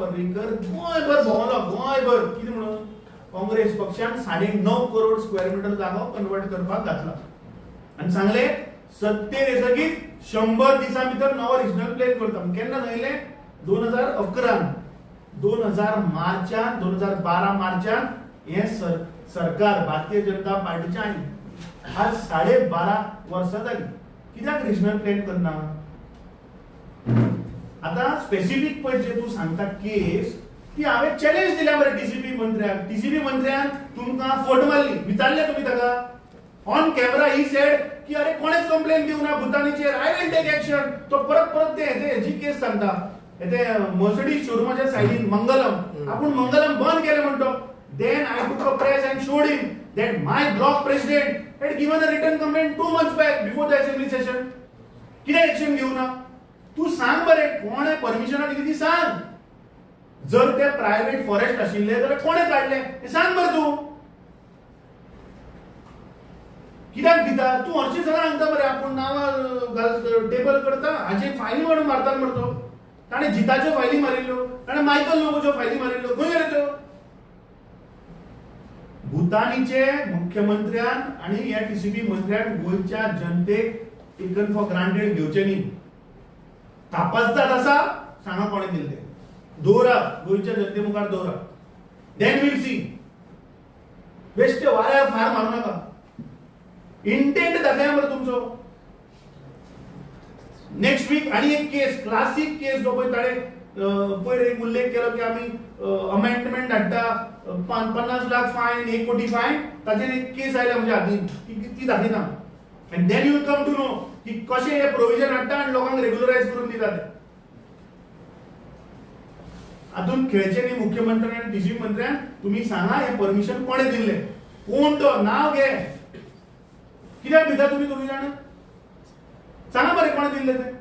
पर्रीकर गोंयभर भोंवलो, गोंयभर कितें म्हणून काँग्रेस पक्षान 9.5 करोड स्क्वेअर मीटर जागो कन्वर्ट करपाक घातला आनी सांगले सत्तेर येतकीच 100 दिसां भितर नवो रिजनल प्लॅन करता. केन्ना सांगले 2011 2012 मार्चान हे सरकार भारतीय जनता पार्टीचे आयले. आज 12.5 वर्सां जाली. कित्याक रिजनल प्लॅन करना? आता स्पेसिफिक पॉइंट जे तू सांगता केस की हांवें चॅलेंज दिल्या मरे टीसीपी मंत्र्यान तुमकां फट मारली. विचारले तुम्ही ताका ऑन कॅमेरा ही सेड की अरे कोणेच कंप्लेन दिवना भुतानीचेर, आय विल टेक एक्शन. तो परत हेजी केस सांगता ते मर्सिडीज शोरूमाच्या सायडीन मंगलम, आपण मंगलम बंद केले म्हणतो. देन आय टूक a press and showed him that my block president had given a return complaint 2 months back before the assembly session. कित्याक एक्शन घेवना? तू सांग बरे कोणे परमिशना दिली ती सांग. जर ते प्रायव्हेट फॉरेस्ट आशिल्ले जाल्यार कोणे काढले हे सांग बरं तू. कित्याक भिता तू हरशीं सगळं सांगता बरे आपूण नांवां टेबल करता हाचे फायली म्हणून मारतात म्हणतो. ताणें जिताच्यो फायली मारिल्ल्यो, ताणें मायकल लोबोच्यो फायली मारिल्ल्यो, खंय गेले त्यो? भूतानीचे मुख्यमंत्र्यान आणि ह्या टीसीपी मंत्र्यान गोंयच्या जनतेक टेकन फॉर ग्रांटेड घेवचे न्ही. तापासदार आसा सांगा कोणे दिले ते दवरा गोंयच्या जनते मुखार दवरा. Then we'll see. बेश्टे वाऱ्यार फार मारू नाका. इंटेंट दाखया मरे तुमचो. नेक्स्ट वीक आणि एक केस क्लासिक केस जो पळय ताणें पयर एक उल्लेख केलो की आमी अमेंडमेंट हाडटा 50 लाख फायन 1 कोटी फायन. ताचेर एक केस आयल्या म्हणजे हातीन ती दाखयना. And then you come to know की कशे हे प्रोविजन हाडटा आनी लोकांक रेग्युलरायज करून दितात. हातून खेळचे न्ही मुख्यमंत्र्यान आनी टीसीपी मंत्र्यान. तुम्ही सांगा हे परमिशन कोणे दिले, कोण तो, नाव घे. कित्याक भिता तुम्ही दोघी जाण? सांगा बरे कोणे दिले ते.